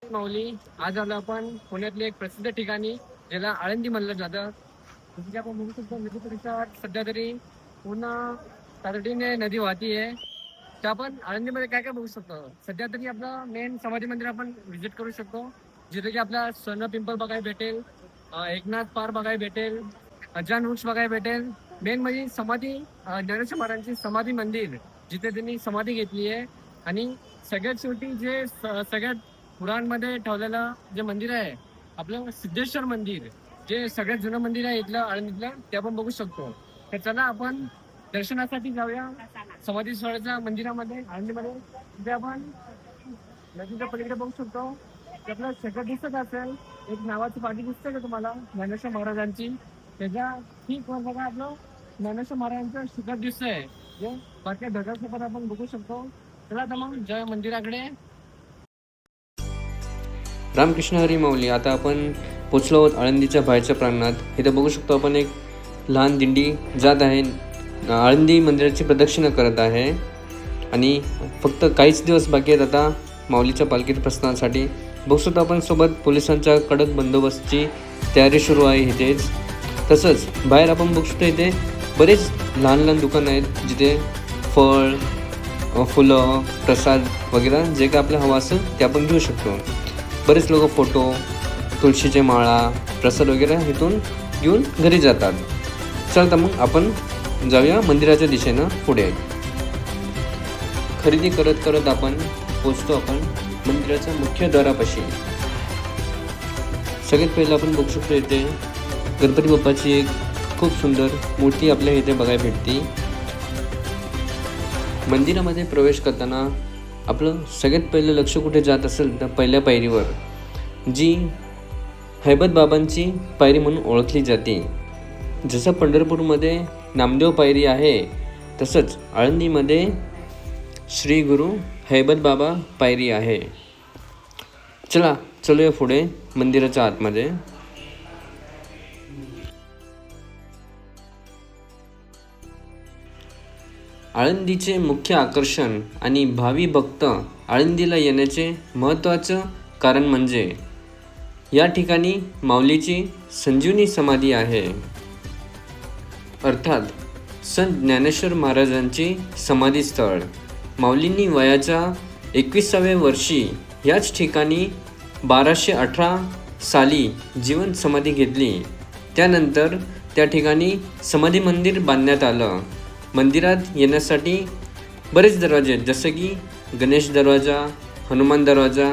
माऊली, आज आलो आपण पुण्यातले एक प्रसिद्ध ठिकाणी ज्याला आळंदी म्हणलं जातं. जसं की आपण बघू शकतो नदी परिसरात सध्या तरी पूर्ण तातडीने नदी वाहती आहे. तर आपण आळंदीमध्ये काय काय बघू शकतो. सध्या तरी आपलं मेन समाधी मंदिर आपण व्हिजिट करू शकतो, जिथे की आपला सोनं पिंपल बघायला भेटेल, एकनाथ पार बघायला भेटेल, अजान वृक्ष बघायला भेटेल. मेन म्हणजे समाधी, ज्ञानेश्वर महाराजांची समाधी मंदिर, जिथे त्यांनी समाधी घेतली आहे. आणि सगळ्यात शेवटी जे सगळ्यात पुराणमध्ये ठेवलेलं जे मंदिर आहे आपलं सिद्धेश्वर मंदिर, जे सगळ्यात जुनं मंदिर आहे इथलं आळंदीतलं, ते आपण बघू शकतो. तर चला आपण दर्शनासाठी जाऊया समाधी स्थळाच्या मंदिरामध्ये आळंदीमध्ये. तिथे आपण नदीच्या पलीकडे बघू शकतो की आपलं सगळं दिसत असेल. एक नावाची पाठी दिसते का तुम्हाला ज्ञानेश्वर महाराजांची? त्याच्या ठीक वर बघा आपलं ज्ञानेश्वर महाराजांचं शिखर दिसतंय, जे बाकी ढगासोबत आपण बघू शकतो. चला तर मग जय मंदिराकडे. रामकृष्ण हरी माऊली. आता आपण पोचलो आहोत आळंदीच्या बाहेरच्या प्रांगणात. इथं बघू शकतो आपण एक लहान दिंडी जात आहे, आळंदी मंदिराची प्रदक्षिणा करत आहे. आणि फक्त काहीच दिवस बाकी आहेत आता माऊलीच्या पालखीत प्रस्थानासाठी. बघू शकतो आपण सोबत पोलिसांच्या कडक बंदोबस्तची तयारी सुरू आहे इथेच. तसंच बाहेर आपण बघू शकतो इथे बरेच लहान लहान दुकानं आहेत, जिथे फळ, फुलं, प्रसाद वगैरे जे काय आपल्याला हवं असेल ते आपण घेऊ शकतो. बरेच लोक फोटो, तुळशीचे माळा, प्रसाद वगैरे इथून घेऊन घरी जातात. चल तर मग आपण जाऊया मंदिराच्या दिशेनं पुढे. खरेदी करत करत आपण पोचतो आपण मंदिराच्या मुख्य द्वारापाशी. सगळ्यात पहिलं आपण बघू शकतो इथे गणपती बाप्पाची एक खूप सुंदर मूर्ती आपल्याला इथे बघायला भेटते. मंदिरामध्ये प्रवेश करताना आपलं सगळ्यात पहिलं लक्ष कुठे जात असेल तर पहिल्या पायरीवर, जी हैबत बाबांची पायरी म्हणून ओळखली जाते. जसं पंढरपूरमध्ये नामदेव पायरी आहे, तसंच आळंदीमध्ये श्री गुरु हैबत बाबा पायरी आहे. चला चलूया पुढे मंदिराच्या आतमध्ये. आळंदीचे मुख्य आकर्षण आणि भावी भक्त आळंदीला येण्याचे महत्त्वाचं कारण म्हणजे या ठिकाणी माऊलीची संजीवनी समाधी आहे, अर्थात संत ज्ञानेश्वर महाराजांची समाधी स्थळ. माऊलींनी वयाच्या 21व्या वर्षी याच ठिकाणी 1218 साली जीवन समाधी घेतली. त्यानंतर त्या ठिकाणी समाधी मंदिर बांधण्यात आलं. मंदिरात येण्यासाठी बरेच दरवाजे आहेत, जसं की गणेश दरवाजा, हनुमान दरवाजा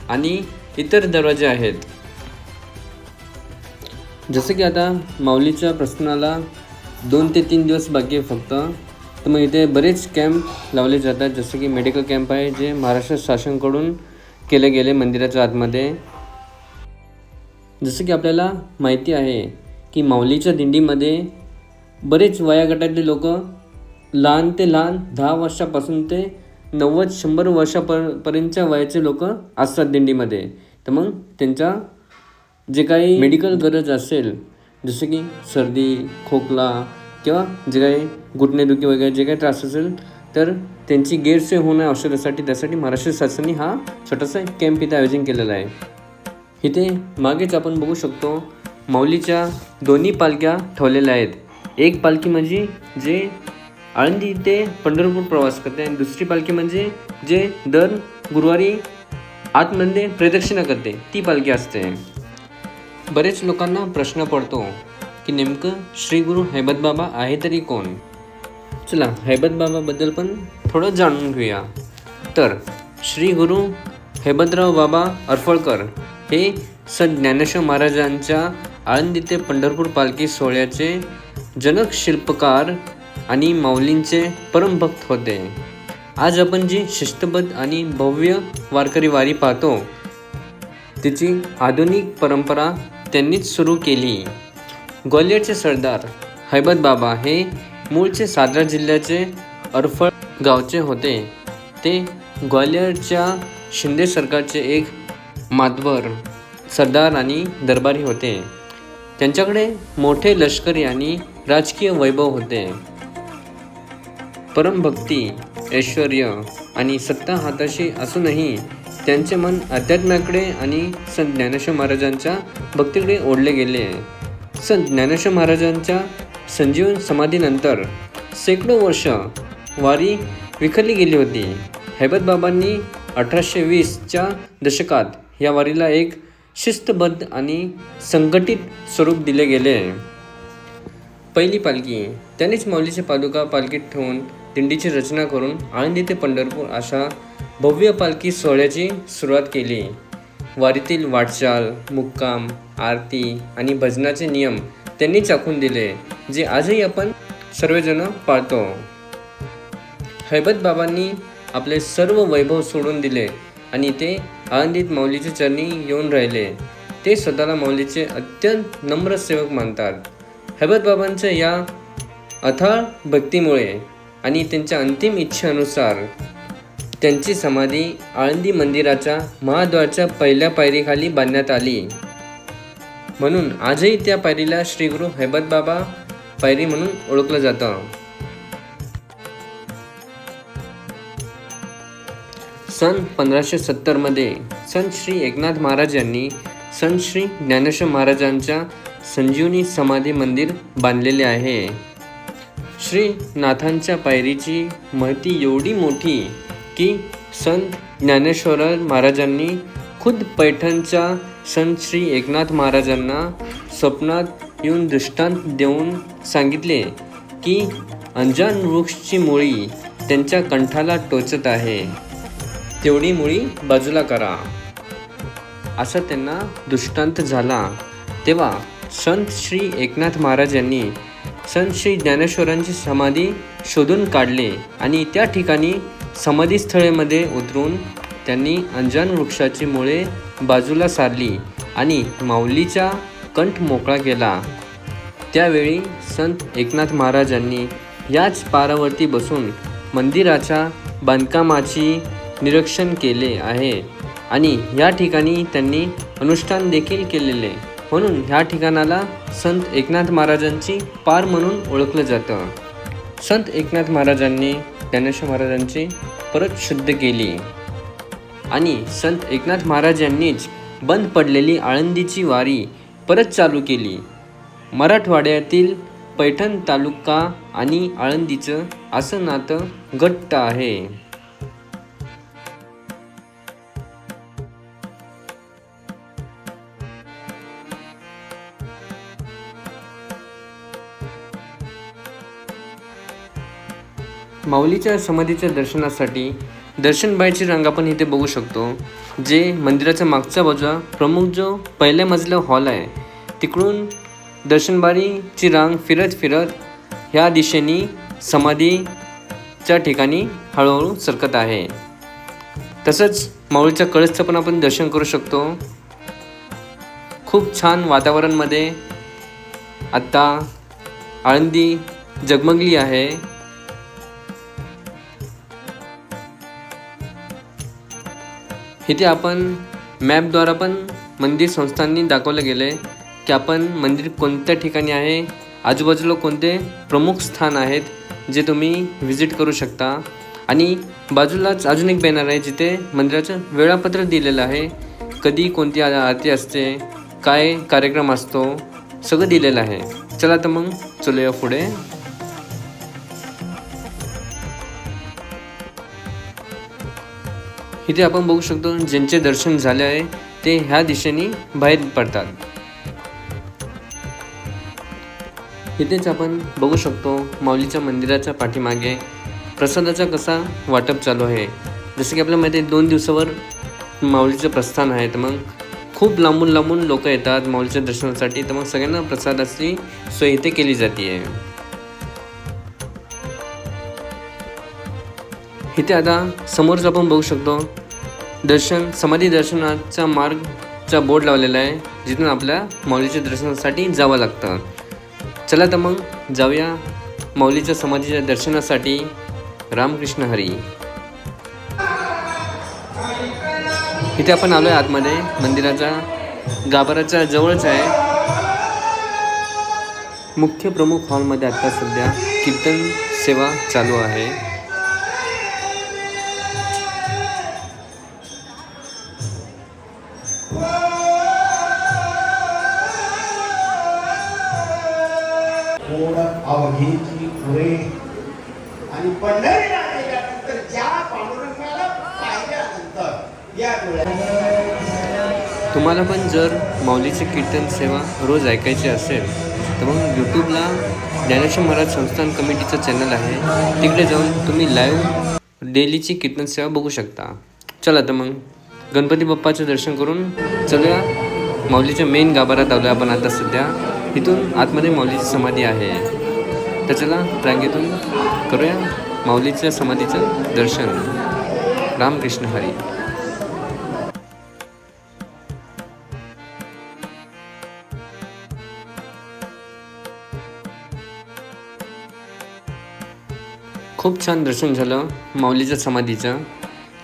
आणि इतर दरवाजे आहेत. जसं की आता माऊलीच्या प्रस्थानाला 2 ते 3 दिवस बाकी आहे फक्त. तर मग इथे बरेच कॅम्प लावले जातात, जसं की मेडिकल कॅम्प आहे जे महाराष्ट्र शासनाकडून केले गेले मंदिराच्या आतमध्ये. जसं की आपल्याला माहिती आहे की माऊलीच्या दिंडीमध्ये बरेच वयोगटातले लोक, लहान ते लहान 10 वर्षापासून ते 90-100 वर्षापर्यंतच्या वयाचे लोक असतात दिंडीमध्ये. तर मग त्यांच्या जे काही मेडिकल गरज असेल, जसं की सर्दी, खोकला किंवा जे काही घुटणेदुखी वगैरे जे काही त्रास असेल, तर त्यांची गैरसोय होणं औषधासाठी, त्यासाठी महाराष्ट्र शासनाने हा छोटासा कॅम्प इथे आयोजन केलेला आहे. इथे मागेच आपण बघू शकतो माऊलीच्या दोन्ही पालख्या ठेवलेल्या आहेत. एक पालखी म्हणजे जे आळंदी ते पंढरपूर प्रवास करते, आणि दुसरी पालखी म्हणजे जे दर गुरुवारी आतमध्ये प्रदक्षिणा करते, ती पालखी असते. बरेच लोकांना प्रश्न पडतो की नेमकं श्री गुरु हैबत बाबा आहे तरी कोण. चला हैबत बाबाबद्दल पण थोडं जाणून घेऊया. तर श्री गुरु हैबतराव बाबा अरफळकर हे संत ज्ञानेश्वर महाराजांच्या आळंदी ते पंढरपूर पालखी सोहळ्याचे जनक, शिल्पकार आणि माऊलींचे परमभक्त होते. आज आपण जी शिस्तबद्ध आणि भव्य वारकरी वारी पाहतो, तिची आधुनिक परंपरा त्यांनीच सुरू केली. ग्वाल्हेरचे सरदार हैबत बाबा हे मूळचे सातारा जिल्ह्याचे अरफळ गावचे होते. ते ग्वाल्हेरच्या शिंदे सरकारचे एक मातबर, सरदार आणि दरबारी होते. त्यांच्याकडे मोठे लष्करी आणि राजकीय वैभव होते. परमभक्ती, ऐश्वर्य आणि सत्ता हाताशी असूनही त्यांचे मन अध्यात्माकडे आणि संत ज्ञानेश्वर महाराजांच्या भक्तीकडे ओढले गेले. संत ज्ञानेश्वर महाराजांच्या संजीवन समाधीनंतर शेकडो वर्ष वारी विखरली गेली होती. हैबतबाबांनी 1820च्या दशकात या वारीला एक शिस्तबद्ध आणि संघटित स्वरूप दिले गेले. पहिली पालखी, त्यांनीच माऊलीची पादुका पालखीत ठेवून दिंडीची रचना करून आळंदी ते पंढरपूर अशा भव्य पालखी सोहळ्याची सुरुवात केली. वारीतील वाटचाल, मुक्काम, आरती आणि भजनाचे नियम त्यांनी आखून दिले, जे आजही आपण सर्वजण पाळतो. हैबतबाबांनी आपले सर्व वैभव सोडून दिले आणि ते आळंदीत माऊलीच्या चरणी येऊन राहिले. ते स्वतःला माऊलीचे अत्यंत नम्र सेवक मानतात. हैबतबाबांच्या या अथाळ भक्तीमुळे आणि त्यांच्या अंतिम इच्छेनुसार त्यांची समाधी आळंदी मंदिराच्या महाद्वाराच्या पहिल्या पायरीखाली बांधण्यात आली. म्हणून आजही त्या पायरीला श्री गुरु हैबतबाबा पायरी म्हणून ओळखलं जातं. सन 1570 संत श्री एकनाथ महाराज यांनी संत श्री ज्ञानेश्वर महाराजांच्या संजीवनी समाधी मंदिर बांधलेले आहे. श्री नाथांच्या पायरीची महती एवढी मोठी की संत ज्ञानेश्वर महाराजांनी खुद पैठणच्या संत श्री एकनाथ महाराजांना स्वप्नात येऊन दृष्टांत देऊन सांगितले की अंजान वृक्षची मुळी त्यांच्या कंठाला टोचत आहे, तेवढी मुळी बाजूला करा, असा त्यांना दृष्टांत झाला. तेव्हा संत श्री एकनाथ महाराज यांनी संत श्री ज्ञानेश्वरांची समाधी शोधून काढले आणि त्या ठिकाणी समाधीस्थळेमध्ये उतरून त्यांनी अंजान वृक्षाची मुळे बाजूला सारली आणि माऊलीचा कंठ मोकळा केला. त्यावेळी संत एकनाथ महाराजांनी याच पारावरती बसून मंदिराच्या बांधकामाची निरीक्षण केले आहे आणि या ठिकाणी त्यांनी अनुष्ठान देखील केलेले, म्हणून ह्या ठिकाणाला संत एकनाथ महाराजांची पार म्हणून ओळखलं जातं. संत एकनाथ महाराजांनी ज्ञानेश्वर महाराजांची परत शुद्ध केली आणि संत एकनाथ महाराज यांनीच बंद पडलेली आळंदीची वारी परत चालू केली. मराठवाड्यातील पैठण तालुका आणि आळंदीचं असं नातं घट्ट आहे. माऊलीच्या समाधीच्या दर्शनासाठी दर्शनबाईची रांग आपण इथे बघू शकतो. जे मंदिराच्या मागच्या बाजूला प्रमुख जो पहिल्या मजला हॉल आहे, तिकडून दर्शनबाईची रांग फिरत ह्या दिशेने समाधीच्या ठिकाणी हळूहळू सरकत आहे. तसंच माऊलीच्या कळसचं पण आपण दर्शन करू शकतो. खूप छान वातावरणमध्ये आत्ता आळंदी जगमगली आहे. इथे आपण मॅपद्वारा पण मंदिर संस्थांनी दाखवलं गेलं आहे की आपण मंदिर कोणत्या ठिकाणी आहे, आजूबाजूला कोणते प्रमुख स्थान आहेत जे तुम्ही व्हिजिट करू शकता. आणि बाजूलाच अजून एक बॅनर आहे जिथे मंदिराचं वेळापत्रक दिलेलं आहे, कधी कोणती आरती असते, काय कार्यक्रम असतो, सगळं दिलेलं आहे. चला तर मग चलूया पुढे. इथे आपण बघू शकतो ज्यांचे दर्शन झाले आहे ते ह्या दिशेने बाहेर पडतात. इथेच आपण बघू शकतो माऊलीच्या मंदिराच्या पाठीमागे प्रसादाचा कसा वाटप चालू आहे. जसं की आपल्याला माहिती आहे 2 दिवसावर माऊलीचं प्रस्थान आहे, तर मग खूप लांबून लोक येतात माऊलीच्या दर्शनासाठी, तर मग सगळ्यांना प्रसादाची सोय इथे केली जाते आहे. इथे आता समोरच आपण बघू शकतो समाधी दर्शनाचा मार्गचा बोर्ड लावलेला आहे, जिथून आपल्या माऊलीच्या दर्शनासाठी जावं लागतं. चला तर मग जाऊया माऊलीच्या समाधीच्या दर्शनासाठी. रामकृष्ण हरी. इथे आपण आलोय आतमध्ये, मंदिराच्या गाभाऱ्याच्या जवळच आहे. मुख्य प्रमुख हॉलमध्ये आता सध्या कीर्तन सेवा चालू आहे. अवघेची फुले आणि पंढरीला गेल्यानंतर ज्या पांडुरंगाला पाहिल्यानंतर या डोळ्यात तुम्हाला पण जर माऊलीची कीर्तन सेवा रोज ऐकायची असेल तर मग यूट्यूबला ज्ञानेश्वर महाराज संस्थान कमिटीचं चॅनल आहे, तिकडे जाऊन तुम्ही लाईव्ह डेलीची कीर्तन सेवा बघू शकता. चला तर मग गणपती बाप्पाचं दर्शन करून चलूया. माऊलीच्या मेन गाभाऱ्यात आलो आपण आता सध्या. इथून आतमध्ये माऊलीची समाधी आहे, तर चला रांगेतून करूया माऊलीच्या समाधीचं दर्शन. रामकृष्ण हरी. खूप छान दर्शन झालं माऊलीच्या समाधीचं.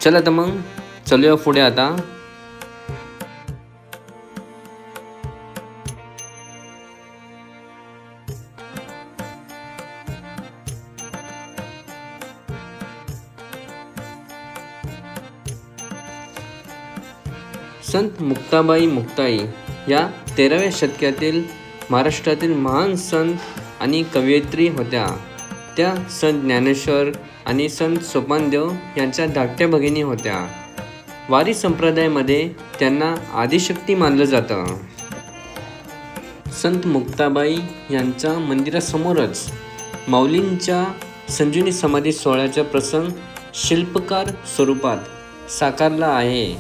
चला तर मग चलूया पुढे आता. संत मुक्ताबाई मुक्ताई या 13व्या शतकातील महाराष्ट्रातील महान संत आणि कवयित्री होत्या. त्या संत ज्ञानेश्वर आणि संत सोपानदेव यांच्या धाकट्या भगिनी होत्या. वारी संप्रदायामध्ये त्यांना आदिशक्ती मानलं जातं. संत मुक्ताबाई यांच्या मंदिरासमोरच माऊलींच्या संजीवनी समाधी सोहळ्याचा प्रसंग शिल्पकार स्वरूपात साकारला आहे.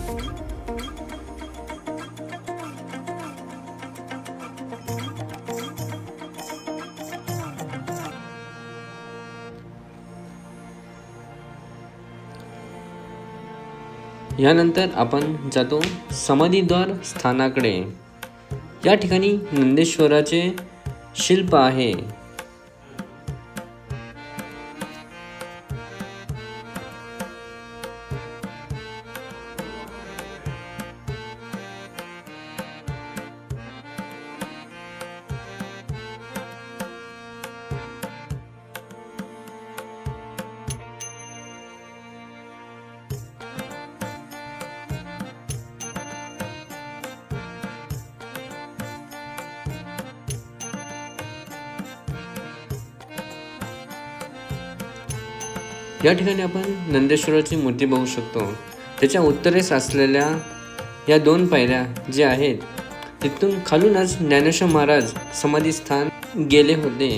यानंतर आपण जातो समाधीद्वार स्थानाकडे. या ठिकाणी नंदेश्वराचे शिल्प आहे. या ठिकाणी आपण नंदेश्वराची मूर्ती बघू शकतो. त्याच्या उत्तरेस असलेल्या या 2 पायऱ्या ज्या आहेत तिथून खालूनच ज्ञानेश्वर महाराज समाधीस्थान गेले होते.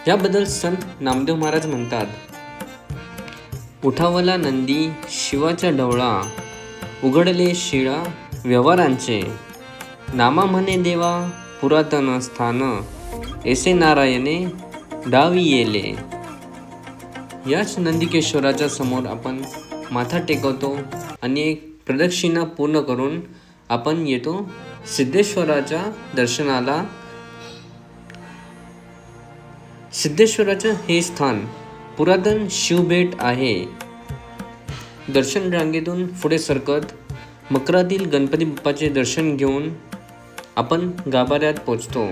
याबद्दल संत नामदेव महाराज म्हणतात, उठावला नंदी शिवाचा ढवळा, उघडले शिळा व्यवहारांचे, नामा म्हणे देवा पुरातन स्थान, ऐसे नारायणे डावी येले. याच नंदिकेश्वराच्या समोर आपण माथा टेकवतो आणि एक प्रदक्षिणा पूर्ण करून आपण येतो सिद्धेश्वराच्या दर्शनाला. सिद्धेश्वराचं हे स्थान पुरातन शिवभेट आहे. दर्शन रांगेतून पुढे सरकत मकरातील गणपती बाप्पाचे दर्शन घेऊन आपण गाभाऱ्यात पोचतो.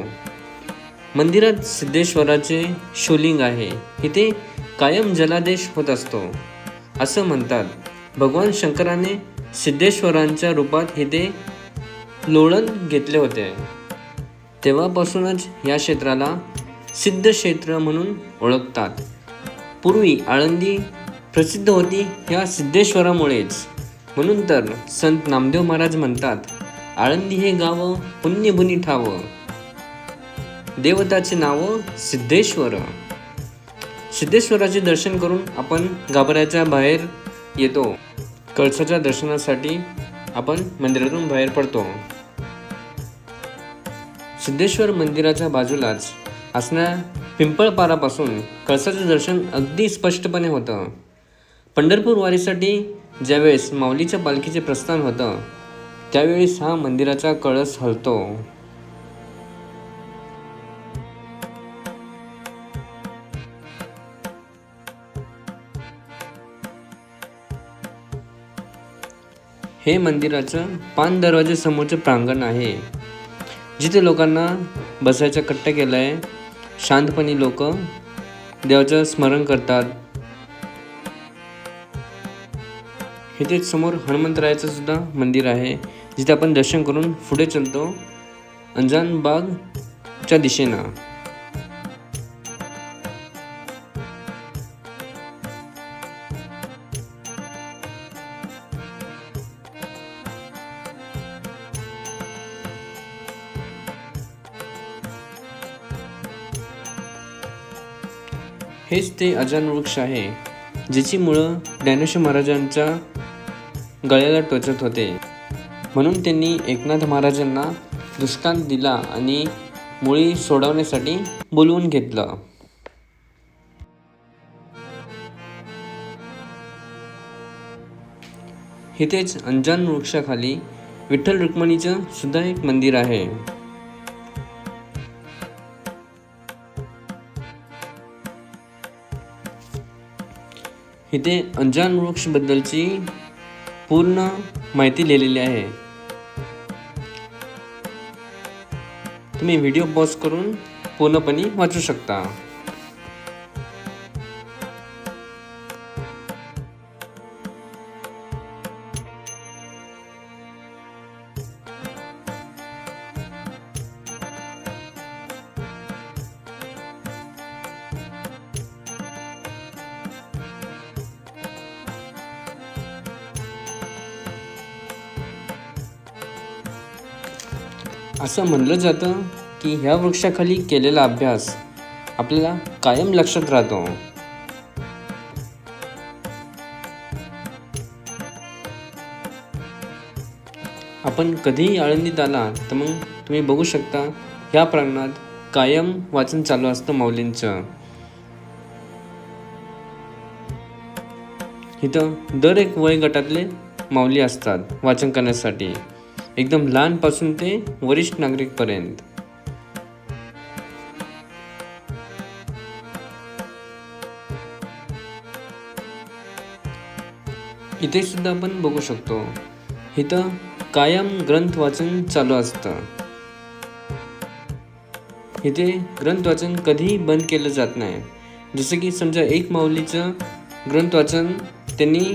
मंदिरात सिद्धेश्वराचे शिवलिंग आहे. इथे कायम जलादेश होत असतो असं म्हणतात. भगवान शंकराने सिद्धेश्वरांच्या रूपात इथे लोळण घेतले होते. तेव्हापासूनच या क्षेत्राला सिद्ध क्षेत्र म्हणून ओळखतात. पूर्वी आळंदी प्रसिद्ध होती ह्या सिद्धेश्वरामुळेच. म्हणून तर संत नामदेव महाराज म्हणतात, आळंदी हे गाव पुण्यभूनी ठाव, देवताचे नाव सिद्धेश्वर. सिद्धेश्वराचे दर्शन करून आपण गाभाऱ्याच्या बाहेर येतो. कळसाच्या दर्शनासाठी आपण मंदिरातून बाहेर पडतो. सिद्धेश्वर मंदिराच्या बाजूलाच असणाऱ्या पिंपळपारापासून कळसाचं दर्शन अगदी स्पष्टपणे होतं. पंढरपूर वारीसाठी ज्यावेळेस माऊलीच्या पालखीचे प्रस्थान होतं त्यावेळेस हा मंदिराचा कळस हलतो. हे मंदिराचं 5 दरवाजे समोरचं प्रांगण आहे, जिथे लोकांना बसायचा कट्टा केला आहे. शांतपणे लोक देवाचं स्मरण करतात. इथे समोर हनुमंतरायाचं सुद्धा मंदिर आहे, जिथे आपण दर्शन करून पुढे चलतो अंजान बागच्या दिशेनं. हेच ते अजान वृक्ष आहे, ज्याची मुळं ज्ञानेश्वर महाराजांच्या गळ्याला टोचत होते. म्हणून त्यांनी एकनाथ महाराजांना दृष्टांत दिला आणि मुळी सोडवण्यासाठी बोलवून घेतलं. इथेच अंजान वृक्षाखाली विठ्ठल रुक्मिणीचं सुद्धा एक मंदिर आहे. इथे अंजान वृक्ष बद्दलची पूर्ण माहिती लिहिलेली आहे. तुम्ही व्हिडिओ पॉज करून पूर्णपणे वाचू शकता. असं म्हणलं जातं की ह्या वृक्षाखाली केलेला अभ्यास आपल्याला कायम लक्षात राहतो. आपण कधीही आळंदीत आला तर मग तुम्ही बघू शकता ह्या प्रांगणात कायम वाचन चालू असतं माऊलींचं. इथं दर एक वय गटातले माऊली असतात वाचन करण्यासाठी, एकदम लहानपासून ते वरिष्ठ नागरिकपर्यंत. इथे सुद्धा आपण बघू शकतो इथं कायम ग्रंथ वाचन चालू असतं. इथे ग्रंथ वाचन कधीही बंद केलं जात नाही. जसं की समजा एक माऊलीचं ग्रंथ वाचन त्यांनी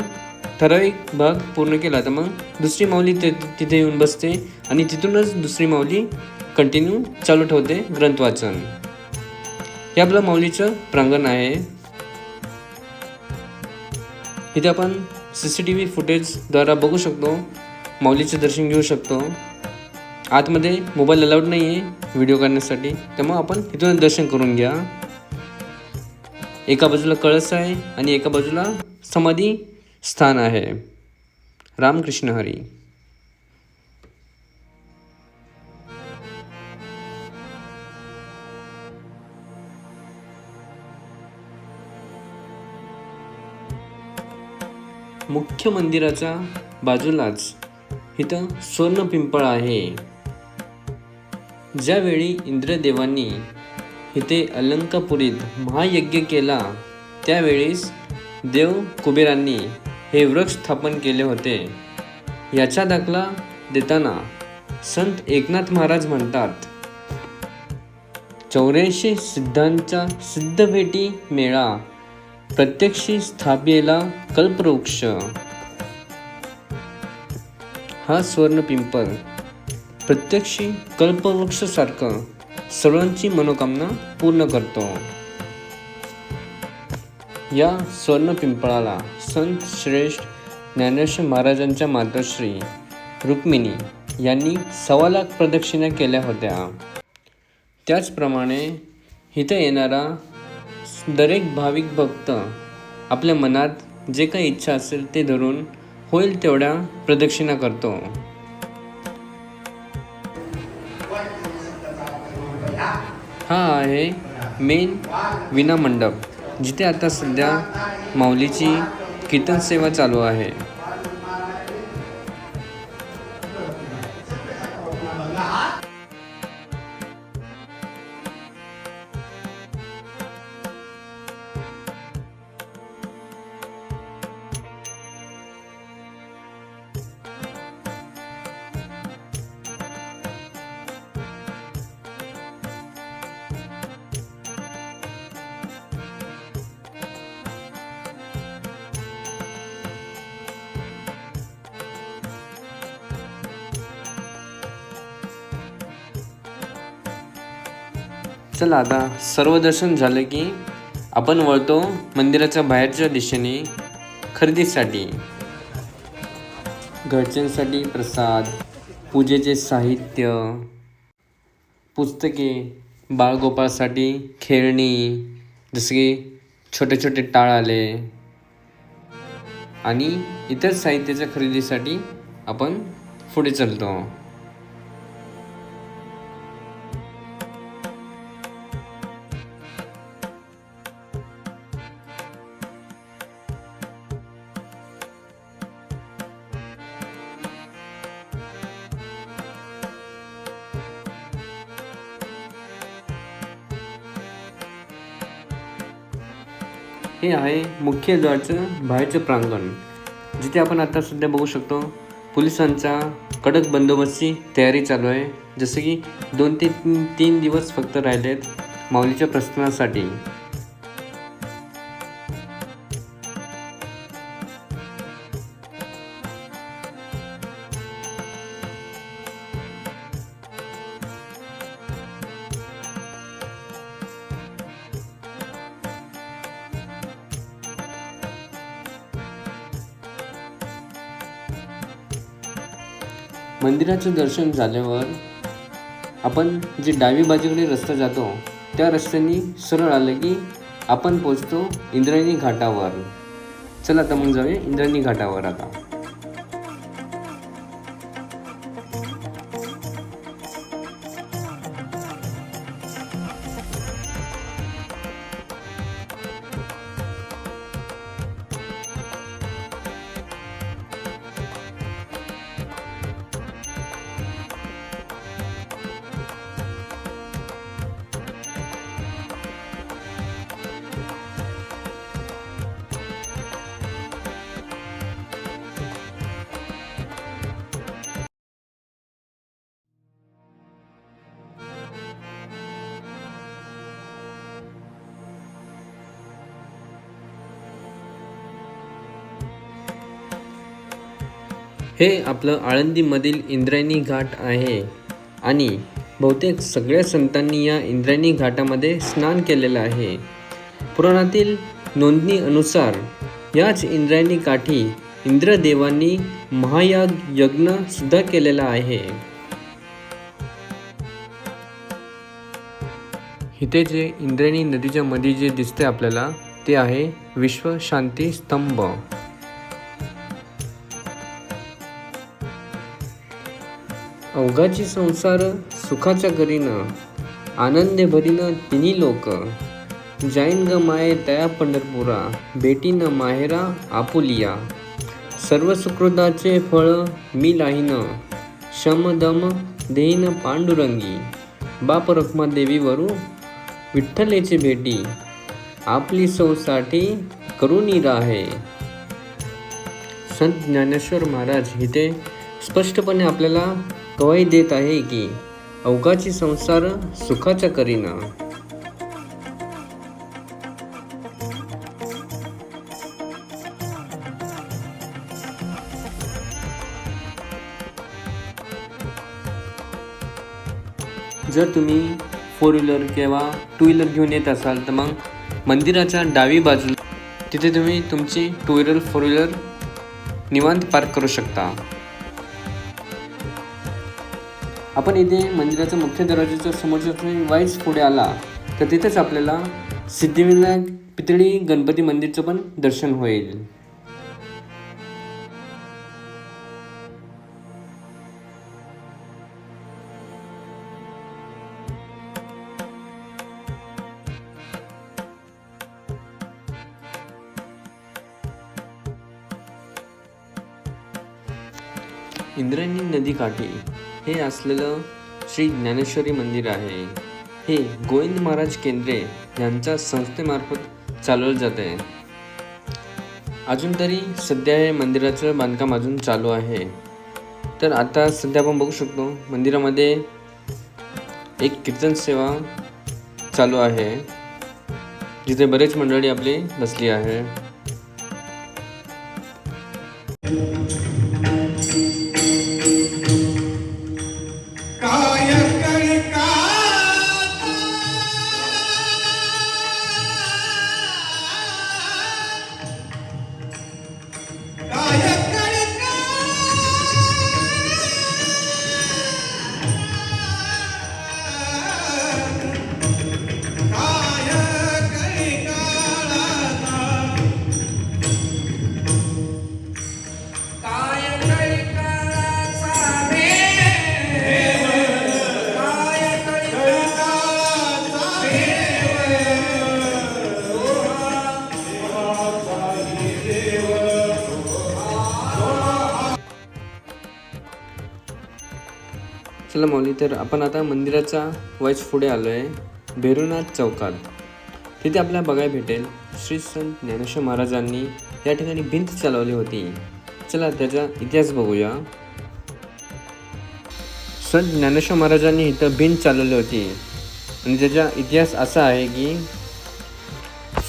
ठराविक भाग पूर्ण केला तर मग दुसरी माऊली तिथे येऊन बसते आणि तिथूनच दुसरी माऊली कंटिन्यू चालू ठेवते ग्रंथ वाचन. हे आपलं माऊलीचं प्रांगण आहे. इथे आपण CCTV फुटेजद्वारा बघू शकतो, माऊलीचे दर्शन घेऊ शकतो. आतमध्ये मोबाईल अलाउड नाही आहे व्हिडिओ काढण्यासाठी, त्यामुळे आपण इथून दर्शन करून घ्या. एका बाजूला कळस आहे आणि एका बाजूला समाधी स्थान आहे. रामकृष्ण हरी. मुख्य मंदिराच्या बाजूलाच इथं स्वर्ण पिंपळ आहे. ज्यावेळी इंद्रदेवांनी इथे अलंकापुरीत महायज्ञ केला त्यावेळेस देव कुबेरांनी हे वृक्ष स्थापन केले होते. याचा दाखला देताना संत एकनाथ महाराज म्हणतात, 84 सिद्धांचा सिद्ध भेटी मेळा, प्रत्यक्षी स्थापिला कल्पवृक्ष. हा स्वर्ण पिंपळ प्रत्यक्षी कल्पवृक्षासारखं सर्वांची मनोकामना पूर्ण करतो. या स्वर्ण पिंपळाला संत श्रेष्ठ ज्ञानेश्वर महाराजांच्या मातोश्री रुक्मिणी यांनी 1.25 लाख प्रदक्षिणा केल्या होत्या. त्याचप्रमाणे इथे येणारा दरेक भाविक भक्त आपल्या मनात जे काही इच्छा असेल ते धरून होईल तेवढ्या प्रदक्षिणा करतो. हा आहे मेन विना मंडप, जिथे आता सध्या माऊलीची कीर्तन सेवा चालू आहे. चला आता सर्व दर्शन झालं की आपण वळतो मंदिराच्या बाहेरच्या दिशेने खरेदीसाठी. घरच्यांसाठी प्रसाद, पूजेचे साहित्य, पुस्तके, बाळगोपाळसाठी खेळणी जसे की छोटे छोटे टाळ आले आणि इतर साहित्याच्या खरेदीसाठी आपण पुढे चालतो. हे आहे मुख्य द्वारचं बाहेरचं प्रांगण, जिथे आपण आता सध्या बघू शकतो पोलिसांचा कडक बंदोबस्ताची तयारी चालू आहे. जसं की 2 ते 3 दिवस फक्त राहिलेत माऊलीच्या प्रस्थानासाठी. मंदिराचं दर्शन झाल्यावर आपण जे डावी बाजूकडे रस्ता जातो त्या रस्त्याने सरळ आलं की आपण पोचतो इंद्रायणी घाटावर. चला आता मग जाऊया इंद्रायणी घाटावर आता. हे आपलं आळंदीमधील इंद्रायणी घाट आहे आणि बहुतेक सगळ्या संतांनी या इंद्रायणी घाटामध्ये स्नान केलेलं आहे. पुराणातील नोंदणी अनुसार याच इंद्रायणी काठी इंद्रदेवांनी महायाग यज्ञ सुद्धा केलेला आहे. इथे जे इंद्रायणी नदीच्या मध्ये जे दिसते आपल्याला ते आहे विश्व शांती स्तंभ. अवघाची संसार सुखाच्या करीनं आनंदे भरीनं तिन्ही लोक जाईन ग माये तया पंढरपुरा बेटीन माहेरा आपुलिया सर्व सुकृताचे फळ मी लाहीन शमदम देईन पांडुरंगी बाप रखमा देवीवरू विठ्ठलेचे भेटी आपली सौसाठी करुणी राहे. संत ज्ञानेश्वर महाराज इथे स्पष्टपणे आपल्याला कवाई देत आहे की अवघाची संसार सुखाच्या करीना. जर तुम्ही 4 व्हीलर किंवा 2 व्हीलर घेऊन येत असाल तर मग मंदिराच्या डावी बाजूला तिथे तुम्ही तुमची 2 व्हीलर 4 व्हीलर निवांत पार्क करू शकता. आपण इथे मंदिराच्या मुख्य दरवाजाच्या समोरच्या वाईज पुढे आला तर तिथेच आपल्याला सिद्धिविनायक पितळी गणपती मंदिरचं पण दर्शन होईल. इंद्रायणी नदीकाठी हे असलेलं श्री ज्ञानेश्वरी मंदिर आहे. हे गोविंद महाराज केंद्रे यांच्या संस्थेमार्फत चालवलं जात आहे. अजून तरी सध्या हे मंदिराचं बांधकाम अजून चालू आहे. तर आता सध्या आपण बघू शकतो मंदिरामध्ये एक कीर्तन सेवा चालू आहे, जिथे बरेच मंडळी आपली बसली आहे. चला माऊली, तर आपण आता मंदिराच्या वाईच पुढे आलो आहे, भैरवनाथ चौकात. तिथे आपल्याला बघायला भेटेल श्री संत ज्ञानेश्वर महाराजांनी या ठिकाणी भिंत चालवली होती. चला त्याचा इतिहास बघूया. संत ज्ञानेश्वर महाराजांनी इथं भिंत चालवली होती आणि त्याचा इतिहास असा आहे की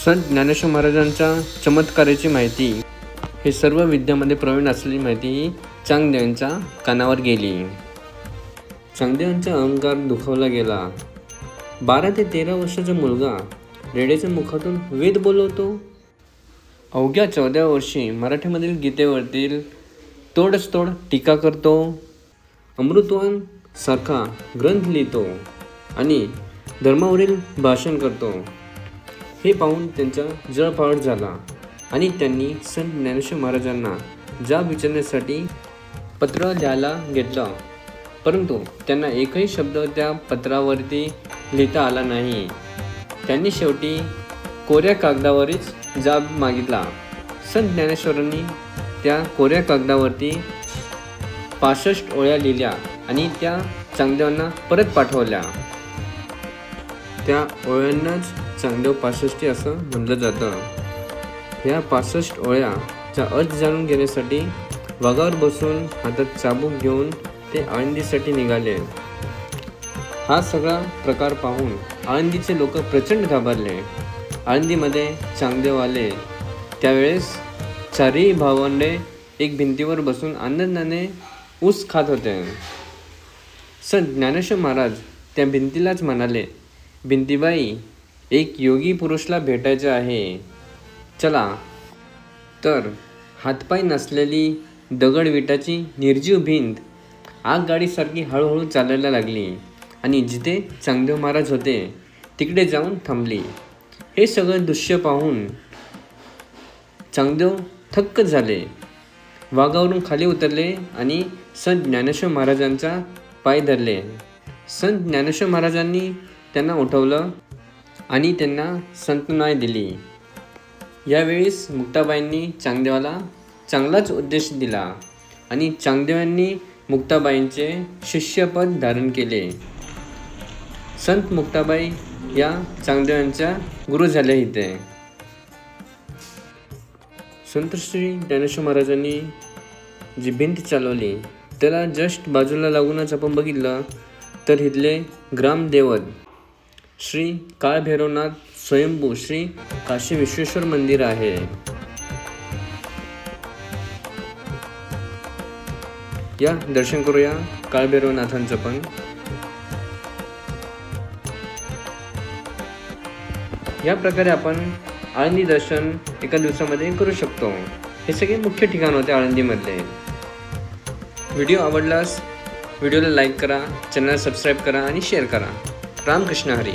संत ज्ञानेश्वर महाराजांच्या चमत्काराची माहिती, हे सर्व विद्यामध्ये प्रवीण असलेली माहिती ही चांगदेवांच्या कानावर गेली. चांगदेवांचा अहंकार दुखावला गेला. 12 ते 13 वर्षाचा मुलगा रेड्याच्या मुखातून वेद बोलवतो. अवघ्या 14व्या वर्षी मराठीमधील गीतेवरतील तोडच तोड टीका करतो. अमृतवान सारखा ग्रंथ लिहितो आणि धर्मावरील भाषण करतो. हे पाहून त्यांचा जळफाट झाला आणि त्यांनी संत ज्ञानेश्वर महाराजांना जाब विचारण्यासाठी पत्र लिहायला घेतलं. परंतु त्यांना एकही शब्द त्या पत्रावरती लिहिता आला नाही. त्यांनी शेवटी कोऱ्या कागदावरच जाब मागितला. संत ज्ञानेश्वरांनी त्या कोऱ्या कागदावरती 65 ओळ्या लिहिल्या आणि त्या चांगदेवांना परत पाठवल्या. त्या ओळ्यांनाच चांगदेव 65 असं म्हटलं जातं. ह्या 65 ओळ्याचा अर्थ जाणून घेण्यासाठी वाघावर बसून हातात चाबूक घेऊन ते आळंदीसाठी निघाले. हा सगळा प्रकार पाहून आळंदीचे लोक प्रचंड घाबरले. आळंदीमध्ये चांगदेव आले त्यावेळेस चारही भावंडे एक भिंतीवर बसून आनंदाने ऊस खात होते. संत ज्ञानेश्वर महाराज त्या भिंतीलाच म्हणाले, भिंतीबाई, एक योगी पुरुषला भेटायचे आहे, चला. तर हातपाय नसलेली दगडविटाची निर्जीव भिंत आगगाडीसारखी हळूहळू चालायला लागली आणि जिथे चांगदेव महाराज होते तिकडे जाऊन थांबली. हे सगळं दृश्य पाहून चांगदेव थक्क झाले. वाघावरून खाली उतरले आणि संत ज्ञानेश्वर महाराजांचा पाय धरले. संत ज्ञानेश्वर महाराजांनी त्यांना उठवलं आणि त्यांना सांत्वना दिली. यावेळेस मुक्ताबाईंनी चांगदेवाला चांगलाच उपदेश दिला आणि चांगदेवांनी मुक्ताबाईंचे शिष्यपद धारण केले. संत मुक्ताबाई या चांगदेवांच्या गुरु झाल्या इथे. संत श्री ज्ञानेश्वर महाराजांनी जी भिंत चालवली त्याला जस्ट बाजूला लागूनच आपण बघितलं तर इथले ग्रामदेवत श्री काळभैरवनाथ स्वयंभू श्री काशी विश्वेश्वर मंदिर आहे. या दर्शन करूया काळभैरवनाथांचं पण. या प्रकारे आपण आळंदी दर्शन एका दिवसामध्ये करू शकतो. हे सगळे मुख्य ठिकाण होते आळंदीमधले. व्हिडिओ आवडल्यास व्हिडिओला लाईक करा, चॅनल सबस्क्राईब करा आणि शेअर करा. रामकृष्ण हरी.